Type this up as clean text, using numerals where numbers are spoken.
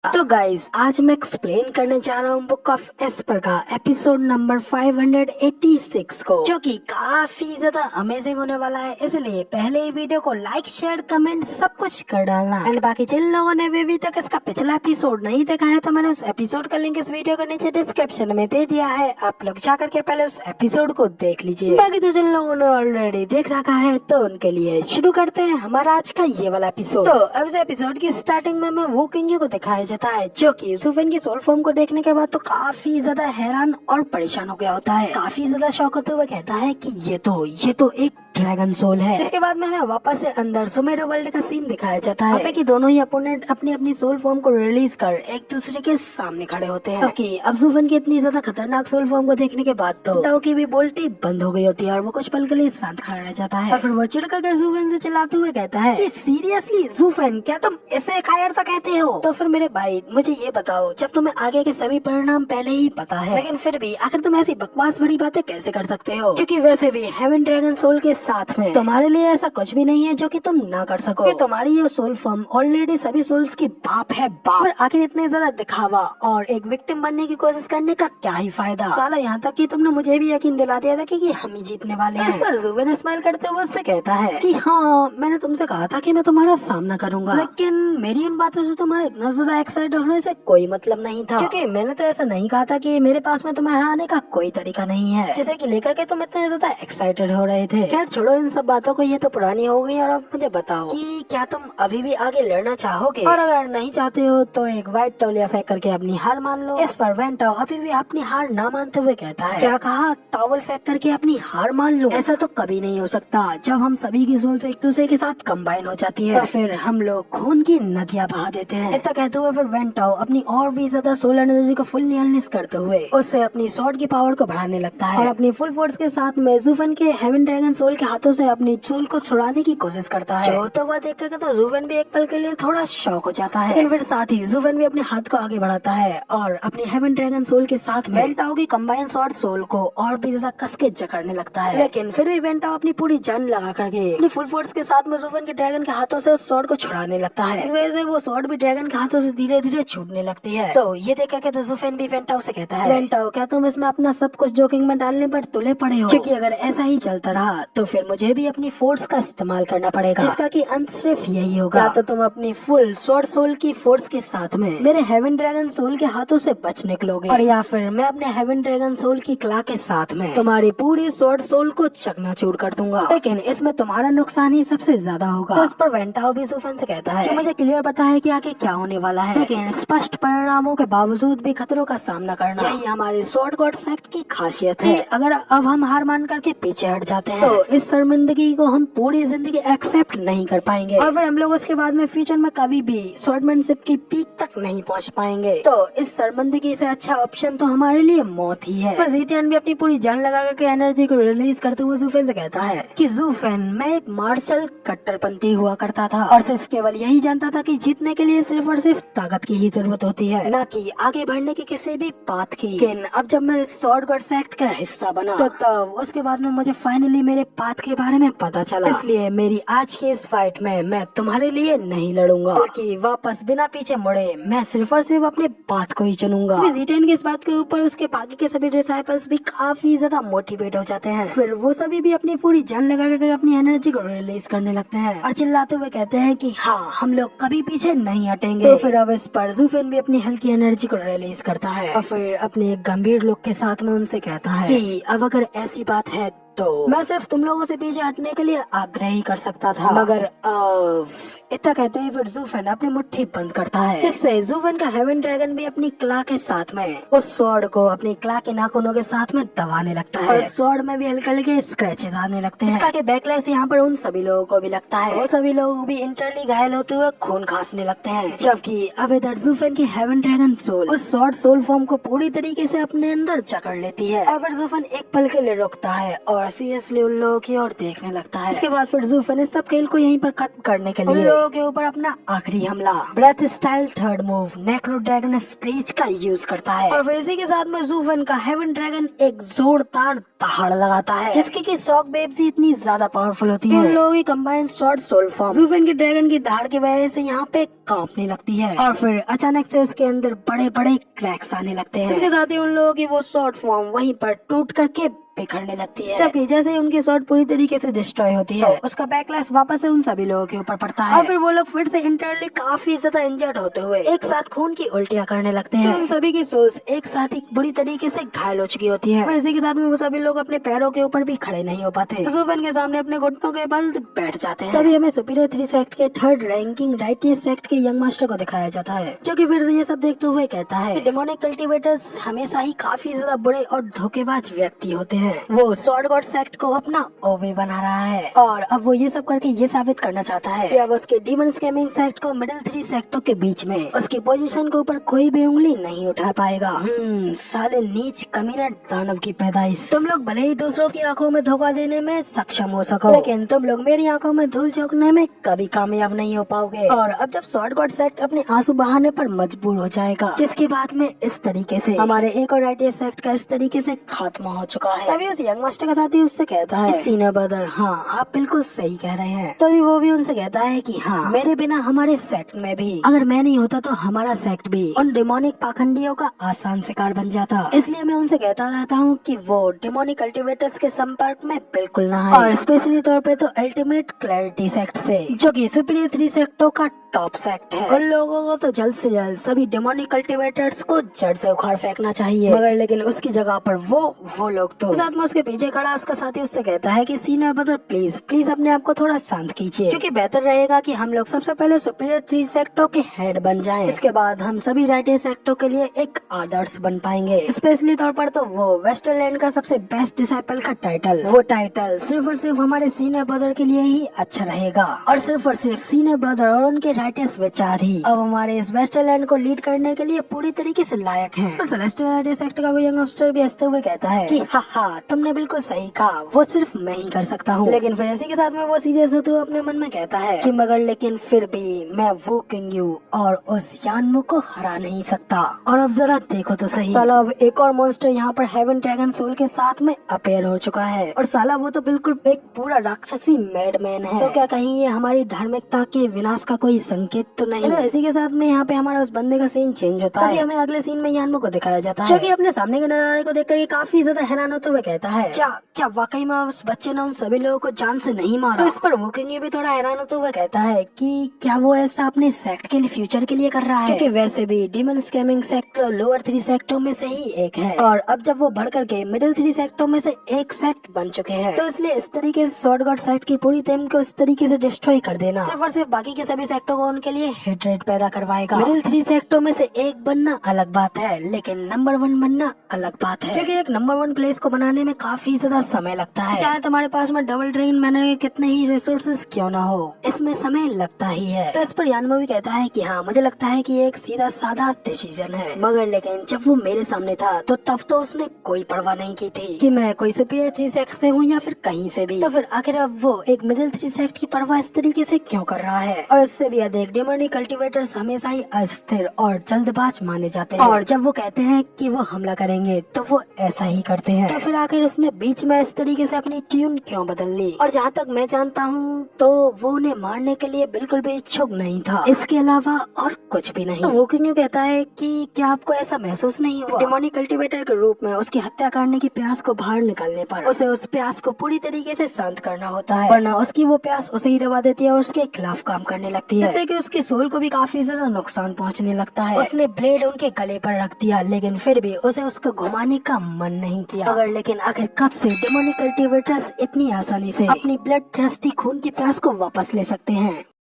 तो गाइज आज मैं एक्सप्लेन करने जा रहा हूँ बुक ऑफ एस्पर का एपिसोड नंबर 586 को, जो कि काफी ज्यादा अमेजिंग होने वाला है। इसलिए पहले ही वीडियो को लाइक शेयर कमेंट सब कुछ कर डालना। एंड बाकी जिन लोगों ने अभी तक इसका पिछला एपिसोड नहीं देखा है तो मैंने उस एपिसोड का लिंक इस वीडियो के नीचे डिस्क्रिप्शन में दे दिया है, आप लोग जा करके पहले उस एपिसोड को देख लीजिए। बाकी तो जिन लोगों ने ऑलरेडी देख रखा है तो उनके लिए शुरू करते हैं हमारा आज का ये वाला एपिसोड। तो अब इस एपिसोड की स्टार्टिंग में मैं वो किंग को दिखाया जाता है जो कि ज़ूफ़ेन की सोल फॉर्म को देखने के बाद तो काफी ज्यादा हैरान और परेशान हो गया होता है। काफी ज्यादा शौक होते हुए कहता है कि ये तो एक ड्रैगन सोल है। इसके बाद में हमें वापस से अंदर सुमेरो वर्ल्ड का सीन दिखाया जाता है कि दोनों ही अपोनेंट अपनी अपनी सोल फॉर्म को रिलीज कर एक दूसरे के सामने खड़े होते हैं। क्योंकि अब ज़ूफ़ेन की इतनी ज्यादा खतरनाक सोल फॉर्म को देखने के बाद तो टाओ की भी बोलती बंद हो गई होती है और वो कुछ पल के लिए शांत खड़ा रह जाता है। और फिर वो चिढ़कर के ज़ूफ़ेन से चिल्लाते हुए कहता है कि सीरियसली ज़ूफ़ेन, क्या तुम इसे कायरता कहते हो? तो फिर मेरे भाई मुझे ये बताओ, जब तुम्हें आगे के सभी परिणाम पहले ही पता है, लेकिन फिर भी आखिर तुम ऐसी बकवास भरी बातें कैसे कर सकते हो? क्योंकि वैसे भी हेवन ड्रैगन सोल के साथ में तुम्हारे लिए ऐसा कुछ भी नहीं है जो कि तुम ना कर सको। तुम्हारी ये सोल फॉर्म ऑलरेडी सभी सोल्स की बाप है बाप। पर आखिर इतने ज्यादा दिखावा और एक विक्टिम बनने की कोशिश करने का क्या ही फायदा? साला यहाँ तक कि तुमने मुझे भी यकीन दिला दिया था कि हम ही जीतने वाले हैं। इस पर ज़ूफ़ेन स्माइल करते हुए उससे कहता है कि हाँ, मैंने तुमसे कहा था कि मैं तुम्हारा सामना करूंगा, लेकिन मेरी उन बातों से तुम्हारे इतना ज्यादा एक्साइटेड होने से कोई मतलब नहीं था। क्योंकि मैंने तो ऐसा नहीं कहा था कि मेरे पास में तुम्हें हराने का कोई तरीका नहीं है जिसे कि लेकर के तुम इतने ज्यादा एक्साइटेड हो रहे थे। खैर छोड़ो इन सब बातों को, ये तो पुरानी हो गई। और अब मुझे बताओ कि क्या तुम अभी भी आगे लड़ना चाहोगे? और अगर नहीं चाहते हो तो एक व्हाइट टॉवलिया फेंक करके अपनी हार मान लो। इस पर वेंटाओ अभी भी अपनी हार ना मानते हुए कहता है, क्या कहा? टॉवल फेंक करके अपनी हार मान लो? ऐसा तो कभी नहीं हो सकता। जब हम सभी की सोल से एक दूसरे के साथ कंबाइन हो जाती है तो फिर हम लोग खून की नदियाँ बहा देते हैं। इतना कहते हुए फिर वेंटाओ अपनी और भी ज्यादा सोल एनर्जी को फुल अनलिस्ट करते हुए उससे अपनी स्वॉर्ड की पावर को बढ़ाने लगता है और अपनी फुल फोर्स के साथ में ज़ूफ़ेन के हेवन ड्रैगन सोल के हाथों से अपनी सोल को छुड़ाने की कोशिश करता है। जो तो वह देख करके तो ज़ूफ़ेन भी एक पल के लिए थोड़ा शॉक हो जाता है, लेकिन फिर साथ ही ज़ूफ़ेन भी अपने हाथ को आगे बढ़ाता है और अपने हेवन ड्रैगन सोल के साथ में वेंटाओ की कंबाइन स्वॉर्ड सोल को और भी ज्यादा कस के जकड़ने लगता है। लेकिन फिर भी वेंटाओ अपनी पूरी जान लगा करके अपनी फुल फोर्स के साथ में ज़ूफ़ेन के ड्रैगन के हाथों से उस स्वॉर्ड को छुड़ाने लगता है। इस वजह से वो स्वॉर्ड भी ड्रैगन के हाथों से धीरे धीरे छूटने लगती है। तो ये देख करके तो ज़ूफ़ेन भी वेंटाओ से कहता है, वेंटाओ, क्या तुम इसमें अपना सब कुछ जोखिम में डालने पर तुले पड़े हो? क्योंकि अगर ऐसा ही चलता रहा तो फिर मुझे भी अपनी फोर्स का इस्तेमाल करना पड़ेगा, जिसका कि अंत सिर्फ यही होगा, या तो तुम अपनी फुल स्वॉर्ड सोल की फोर्स के साथ में मेरे हेवन ड्रैगन सोल के हाथों से बच निकलोगे, और या फिर मैं अपने हेवन ड्रैगन सोल की क्ला के साथ में तुम्हारी पूरी स्वॉर्ड सोल को चकनाचूर कर दूंगा, लेकिन इसमें तुम्हारा नुकसान ही सबसे ज्यादा होगा। तो इस पर वेंटाओ भी ज़ूफ़ेन से कहता है कि मुझे क्लियर पता है कि आगे क्या होने वाला है, लेकिन स्पष्ट परिणामों के बावजूद भी खतरों का सामना करना यही हमारे स्वॉर्ड गॉड सेक्ट की खासियत है। अगर अब हम हार मान करके पीछे हट जाते हैं तो इस शर्मिंदगी को हम पूरी जिंदगी एक्सेप्ट नहीं कर पाएंगे और फिर हम लोग उसके बाद में फ्यूचर में कभी भी स्वॉर्डमैनशिप की पीक तक नहीं पहुंच पाएंगे। तो इस शर्मिंदगी से अच्छा ऑप्शन तो हमारे लिए मौत ही है। पर ज़ीटियन भी अपनी पूरी जान लगा करके एनर्जी को रिलीज करते हुए ज़ूफ़ेन से कहता है कि ज़ूफ़ेन, मैं एक मार्शल कट्टरपंथी हुआ करता था और सिर्फ केवल यही जानता था कि जीतने के लिए सिर्फ और सिर्फ ताकत की ही जरूरत होती है, न कि आगे बढ़ने की किसी भी पाथ की। लेकिन अब जब मैं स्वॉर्ड गॉड सेक्ट का हिस्सा बना तो तब उसके बाद में मुझे फाइनली मेरे पाथ के बारे में पता चला। इसलिए मेरी आज की इस फाइट में मैं तुम्हारे लिए नहीं लड़ूंगा, बल्कि वापस बिना पीछे मुड़े मैं सिर्फ और सिर्फ अपने पाथ को ही चुनूंगा। ज़ीटियन की इस बात के ऊपर उसके बाकी के सभी डिसाइपल्स भी काफी ज्यादा मोटिवेट हो जाते हैं। फिर वो सभी भी अपनी पूरी जान लगा करके अपनी एनर्जी को रिलीज करने लगते हैं और चिल्लाते हुए कहते हैं कि हाँ, हम लोग कभी पीछे नहीं हटेंगे। तो फिर अब इस पर ज़ूफ़ेन भी अपनी हल्की एनर्जी को रिलीज करता है और फिर अपने एक गंभीर लुक के साथ में उनसे कहता है कि अब अगर ऐसी बात है तो मैं सिर्फ तुम लोगों से पीछे हटने के लिए आग्रह ही कर सकता था, मगर इतना कहते ही फिर ज़ूफ़ेन अपनी मुट्ठी बंद करता है। इससे ज़ूफ़ेन का हेवन ड्रैगन भी अपनी क्ला के साथ में उस स्वॉर्ड को अपनी क्ला के नाखूनों के साथ में दबाने लगता है और स्वॉर्ड में भी हल्के हल्के स्क्रैचेस आने लगते हैं। इसका के बैकलैश यहाँ पर उन सभी लोगों को भी लगता है। वो सभी लोग भी इंटरली घायल होते हुए खून खांसने लगते हैं, जबकि अब इधर ज़ूफ़ेन की हेवन ड्रैगन सोल उस स्वॉर्ड सोल फॉर्म को पूरी तरीके से अपने अंदर जकड़ लेती है और फिर ज़ूफ़ेन एक पल के लिए रुकता है और सीरियसली उन लोगों की ओर देखने लगता है। इसके बाद फिर ज़ूफ़ेन इस सब खेल को यहीं पर खत्म करने के लिए उन लोगों के ऊपर अपना आखिरी हमला breath style third move necro dragon screech का यूज करता है और फिर इसी के साथ में ज़ूफ़ेन का हेवन ड्रैगन एक जोरदार दहाड़ लगाता है, जिसकी की शॉक वेव्स ही इतनी ज्यादा पावरफुल होती है। उन लोगों की कंबाइंड शॉर्ट सोल फॉर्म ज़ूफेन की ड्रैगन की दहाड़ की वजह से यहाँ पे कांपने लगती है और फिर अचानक से उसके अंदर बड़े बड़े क्रैक्स आने लगते हैं। इसके साथ ही उन लोगों की वो शॉर्ट फॉर्म वहीं पर टूट करके बिखरने लगती है, जबकि जैसे ही उनकी शॉर्ट पूरी तरीके से डिस्ट्रॉय होती है तो उसका बैकलैश वापस से उन सभी लोगों के ऊपर पड़ता है और फिर वो लोग फिर से इंटरनली काफी ज्यादा इंजर्ड होते हुए एक साथ खून की उल्टियां करने लगते हैं। उन सभी की सोल्स एक साथ ही बुरी तरीके से घायल हो चुकी होती है। इसी के साथ में वो सभी लोग अपने पैरों के ऊपर भी खड़े नहीं हो पाते, ज़ूफेन के सामने अपने घुटनों के बल बैठ जाते हैं। तभी हमें सुपीरियर 3 सेक्ट के थर्ड रैंकिंग राइटियस सेक्ट के यंग मास्टर को दिखाया जाता है, जो कि फिर से ये सब देखते हुए कहता है डेमोनिक कल्टीवेटर्स हमेशा ही काफी ज्यादा बुरे और धोखेबाज व्यक्ति होते हैं। वो स्वॉर्ड गॉड सेक्ट को अपना ओवे बना रहा है और अब वो ये सब करके ये साबित करना चाहता है कि अब उसके डीमन स्कैमिंग सेक्ट को मिडिल 3 सेक्टों के बीच में उसकी पोजीशन के ऊपर कोई भी उंगली नहीं उठा पाएगा। साले नीच कमीना दानव की पैदाइश। तुम लोग भले ही दूसरों की आंखों में धोखा देने में सक्षम हो सको, लेकिन तुम लोग मेरी आंखों में धूल झोंकने में कभी कामयाब नहीं हो पाओगे। और अब जब स्वॉर्ड गॉड सेक्ट अपने आंसू बहाने पर मजबूर हो जाएगा, जिसके बाद में इस तरीके से हमारे एक और राइटियस सेक्ट का इस तरीके से खात्मा हो चुका है, तभी उस यंग मास्टर का साथी उससे कहता है सीनियर ब्रदर, हाँ आप बिल्कुल सही कह रहे हैं। तभी वो भी उनसे कहता है कि हाँ मेरे बिना हमारे सेक्ट में भी अगर मैं नहीं होता तो हमारा सेक्ट भी उन डेमोनिक पाखंडियों का आसान शिकार बन जाता। इसलिए मैं उनसे कहता रहता हूँ कि वो डेमोनिक कल्टीवेटर्स के संपर्क में बिल्कुल ना आए, और स्पेशली तौर पे तो अल्टीमेट क्लैरिटी सेक्ट से, जो कि सुपीरियर 3 सेक्टों का टॉप सेक्ट है। उन लोगों को तो जल्द से जल्द सभी डेमोनिक कल्टीवेटर्स को जड़ से उखाड़ फेंकना चाहिए, मगर लेकिन उसकी जगह पर वो लोग तो साथ में उसके पीछे खड़ा उसका साथी उससे कहता है कि सीनियर ब्रदर प्लीज अपने आप को थोड़ा शांत कीजिए, क्योंकि बेहतर रहेगा कि हम लोग सबसे पहले सुपीरियर 3 सेक्टों के हेड बन जाएं। इसके बाद हम सभी राइटियस सेक्टों के लिए एक आदर्श बन पाएंगे। स्पेशली तौर पर तो वो वेस्टरलैंड का सबसे बेस्ट डिसाइपल का टाइटल, वो टाइटल सिर्फ और सिर्फ हमारे सीनियर ब्रदर के लिए ही अच्छा रहेगा, और सिर्फ सीनियर ब्रदर और उनके राइटियस विचार ही अब हमारे इस वेस्टरलैंड को लीड करने के लिए पूरी तरीके से लायक हैं। सेलेस्टियल राइटियस सेक्ट का वो यंग मास्टर भी हंसते हुए कहता है कि हाँ तुमने बिल्कुल सही कहा, वो सिर्फ मैं ही कर सकता हूँ। लेकिन फिर इसी के साथ में वो सीरियस होते हुए अपने मन में कहता है कि मगर लेकिन फिर भी मैं वो किंग यू और उस यानमू को हरा नहीं सकता। और अब जरा देखो तो सही, साला अब एक और मॉन्स्टर यहाँ पर हेवन ड्रैगन सोल के साथ में अपेयर हो चुका है, और साला वो तो बिल्कुल एक पूरा राक्षसी मैडमैन है। तो क्या कहीं ये हमारी धार्मिकता के विनाश का कोई संकेत तो नहीं? तो इसी के साथ में यहाँ पे हमारा उस बंदे का सीन चेंज होता है। हमें अगले सीन में यानमू को दिखाया जाता है, जो कि अपने सामने के नजारे को देखकर काफी ज्यादा हैरान होते हुए कहता है क्या वाकई में उस बच्चे ने उन सभी लोगों को जान से नहीं मारा? तो इस पर वो किंग भी थोड़ा हैरान होते हुए कहता है कि क्या वो ऐसा अपने सेक्ट के लिए फ्यूचर के लिए कर रहा है, क्योंकि वैसे भी डीमन स्कैमिंग सेक्ट लोअर 3 सेक्टों में से ही एक है, और अब जब वो बढ़ करके मिडिल 3 सेक्टों में से एक सेक्ट बन चुके हैं, तो इसलिए इस तरीके से स्वॉर्ड गॉड सेक्ट की पूरी टीम को इस तरीके से डिस्ट्रॉय कर देना सिर्फ और सिर्फ बाकी के सभी सेक्टों को उनके लिए हेट्रेड पैदा करवाएगा। मिडिल 3 सेक्टों में से एक बनना अलग बात है, लेकिन नंबर 1 बनना अलग बात है, क्योंकि एक नंबर 1 प्लेस को बनाने में काफी ज्यादा समय लगता है। चाहे तुम्हारे पास में डबल ड्रैगन मैनर के कितने ही रिसोर्सेज क्यों ना हो, इसमें समय लगता ही है। तो इस पर यानमू भी कहता है कि हाँ मुझे लगता है कि एक सीधा साधा डिसीजन है, मगर लेकिन जब वो मेरे सामने था तो तब तो उसने कोई परवाह नहीं की थी कि मैं कोई सुपीरियर 3 सेक्ट से हूँ या फिर कहीं से भी। तो फिर आखिर अब वो एक मिडिल 3 सेक्ट की परवाह इस तरीके से क्यों कर रहा है? और इससे भी अधिक डेमोनिक कल्टीवेटर्स हमेशा ही अस्थिर और जल्दबाज माने जाते हैं, और जब वो कहते हैं कि वो हमला करेंगे तो वो ऐसा ही करते हैं। तो फिर आखिर उसने बीच में इस तरीके से अपनी ट्यून क्यों बदल ली? और जहाँ तक मैं जानता हूँ तो वो उन्हें मारने के लिए बिल्कुल भी इच्छुक नहीं था, इसके अलावा और कुछ भी नहीं। तो वो क्यों कहता है कि क्या आपको ऐसा महसूस नहीं हुआ डेमोनिक कल्टीवेटर के रूप में उसकी हत्या करने की प्यास को बाहर निकालने पर उसे उस प्यास को पूरी तरीके से शांत करना होता है, वरना उसकी वो प्यास उसे ही दबा देती है और उसके खिलाफ काम करने लगती है, जिससे कि उसकी सोल को भी काफी ज्यादा नुकसान पहुंचने लगता है। उसने ब्लेड उनके गले पर रख दिया, लेकिन फिर भी उसे उसको घुमाने का मन नहीं किया। मगर लेकिन आखिर कब से डेमोनिक कल्टीवेटर्स इतनी आसानी से अपनी ब्लड थ्रस्टी खून की प्यास को वापस ले सकते हैं?